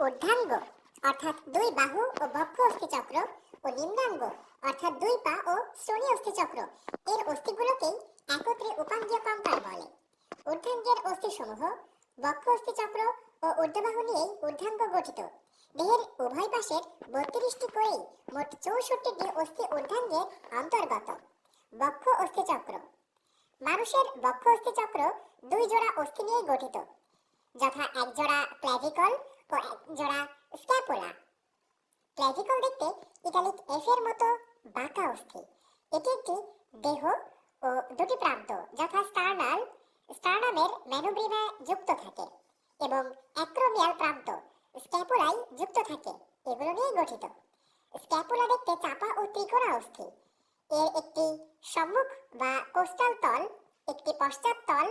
ঊর্ধ্বাঙ্গ অর্থাৎ দুই বাহু ও বক্ষ অস্থিচক্র ও নিম্নাঙ্গ অর্থাৎ দুই পা ও শ্রোণী অস্থিচক্র এর অস্থিগুলোকেই একত্রে উপাঙ্গীয় কঙ্কাল বলে। ঊর্ধ্বাঙ্গের অস্থিসমূহ বক্ষ অস্থিচক্র ও ঊর্ধ্ববাহু নিয়েই ঊর্ধ্বাঙ্গ গঠিত। দেহের উভয় পাশের 32টি করেই মোট 64টি অস্থি ঊর্ধ্বাঙ্গের অন্তর্গত। বক্ষ অস্থিচক্র মানুষের বক্ষ অস্থিচক্র দুই জোড়া অস্থি নিয়ে গঠিত, যথা এক জোড়া ক্ল্যাভিকল ও এক জোড়া স্ক্যাপুলা। ক্ল্যাভিকল দেখতে ইটালিক এফ এর মতো বাঁকা অস্থি। এটি একটি দেহ ও দুটি প্রান্ত যথা স্টার্নামের ম্যানুব্রিমায় যুক্ত থাকে এবং অ্যাক্রোমিয়াল প্রান্ত স্ক্যাপুলায় যুক্ত থাকে, এগুলো নিয়ে গঠিত। স্ক্যাপুলা দেখতে চাপা ও ত্রিকোণা অস্থি। এর একটি সম্মুখ বা কোস্টাল তল, একটি পশ্চাৎ তল,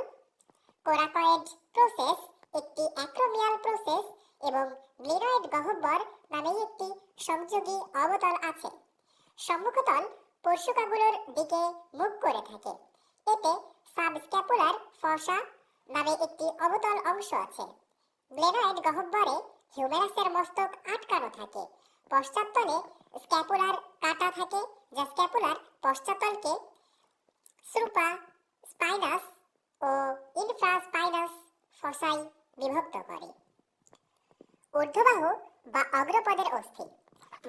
কোরাকয়েড প্রসেস, একটি অ্যাক্রোমিয়াল প্রসেস এবং গ্লিনয়েড গহ্বর নামে একটি সংযোগী অবতল আছে। সম্মুখতল পরশুকাগুলোর দিকে মুখ করে থাকে। এতে সাবস্ক্যাপুলার ফসা নামে একটি অবতল অংশ আছে। গ্লেনয়েড গহ্বরে হিউমেরাসের মস্তক আটকানো থাকে। পশ্চাৎতলে স্ক্যাপুলার কাটা থাকে, যা স্ক্যাপুলার পশ্চাৎতলকে সুপ্রা স্পাইনাস ও ইনফ্রাস্পাইনাস ফসাই বিভক্ত করে। ঊর্ধ্ববাহু বা অগ্রপদের অস্থি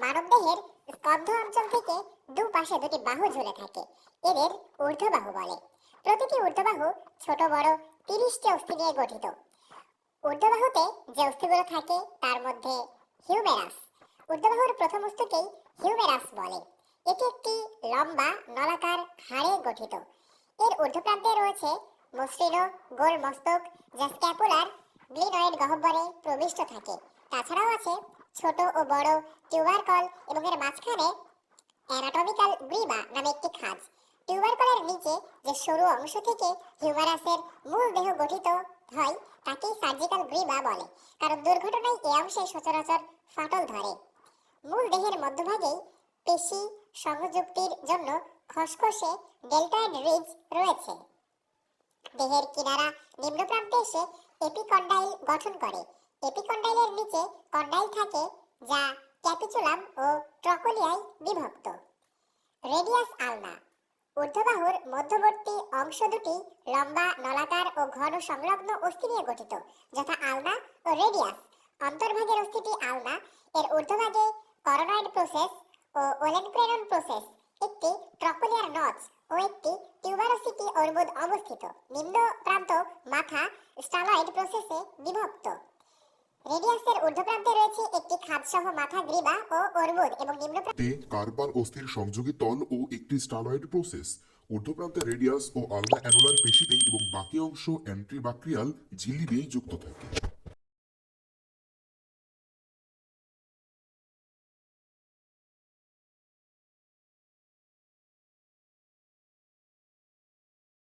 মানবদেহের স্কন্ধ অঞ্চল থেকে দুপাশে দুটি বাহু ঝুলে থাকে, এদের ঊর্ধ্ববাহু বলে। প্রতিটি ঊর্ধ্ববাহু ছোট বড় 30টি অস্থি নিয়ে গঠিত। ঊর্ধ্ববাহুতে যে অস্থিগুলো থাকে তার মধ্যে হিউমেরাস, ঊর্ধ্ববাহুর প্রথম অস্থিকেই হিউমেরাস বলে। এটি একটি লম্বা নলাকার হাড়ে গঠিত। এর ঊর্ধ্বপ্রান্তে রয়েছে মসৃণ গোল মস্তক, যা স্ক্যাপুলার গ্লিনয়েড গহ্বরে প্রবিষ্ট থাকে। তাছাড়াও আছে ছোট ও বড় টিউবারকল এবং এর মাঝখানে অ্যানাটমিক্যাল গ্রিবা নামে একটি খাঁজ। টিউবারকলের নিচে যে সরু অংশ থেকে হিউমেরাসের মূল দেহ গঠিত হয় তাকেই সার্জিক্যাল গ্রিবা বলে, কারণ দুর্ঘটনায় এই অংশে সচরাচর ফাটল ধরে। মূল দেহের মধ্যভাগেই পেশি সংযুক্তির জন্য খসখসে ডেল্টয়েড রিজ রয়েছে। দেহের কিনারা নিম্ন প্রান্তে এসে এপিকন্ডাইল গঠন করে। এপিকন্ডাইলের নিচে কন্ডাইল থাকে, যা ক্যাপিচুলাম ও ট্রকোলিয়ায় বিভক্ত। রেডিয়াস আলনা ঊর্ধ্ববাহুর মধ্যবর্তী অংশ দুটি লম্বা নলাকার ও ঘন সংলগ্ন অস্থি নিয়ে গঠিত, যথা আলনা ও রেডিয়াস। অন্তর্ভাগের অস্থিটি আলনা, এর ঊর্ধ্বভাগে করোনয়েড প্রসেস ও ওলেনক্রেনন প্রসেস, একটি ট্রকোলিয়ার নচ ও একটি টিউবারোসিটি অর্বুদ অবস্থিত। নিম্ন প্রান্ত মাথা স্টালয়েড প্রসেসে বিভক্ত। রেডিয়াসের ঊর্ধ্বপ্রান্তে রয়েছে একটি খাঁজসহ মাথা গ্রীবা ও অর্বুদ এবং নিম্ন কার্পাল অস্থির সংযোগী তল ও একটি স্টালয়েড প্রসেস। ঊর্ধ্বপ্রান্তে রেডিয়াস ও আলনা অ্যানুলার পেশিতেই এবং বাকি অংশ অ্যান্ট্রিবাক্রিয়াল ঝিল্লি দিয়েই যুক্ত থাকে।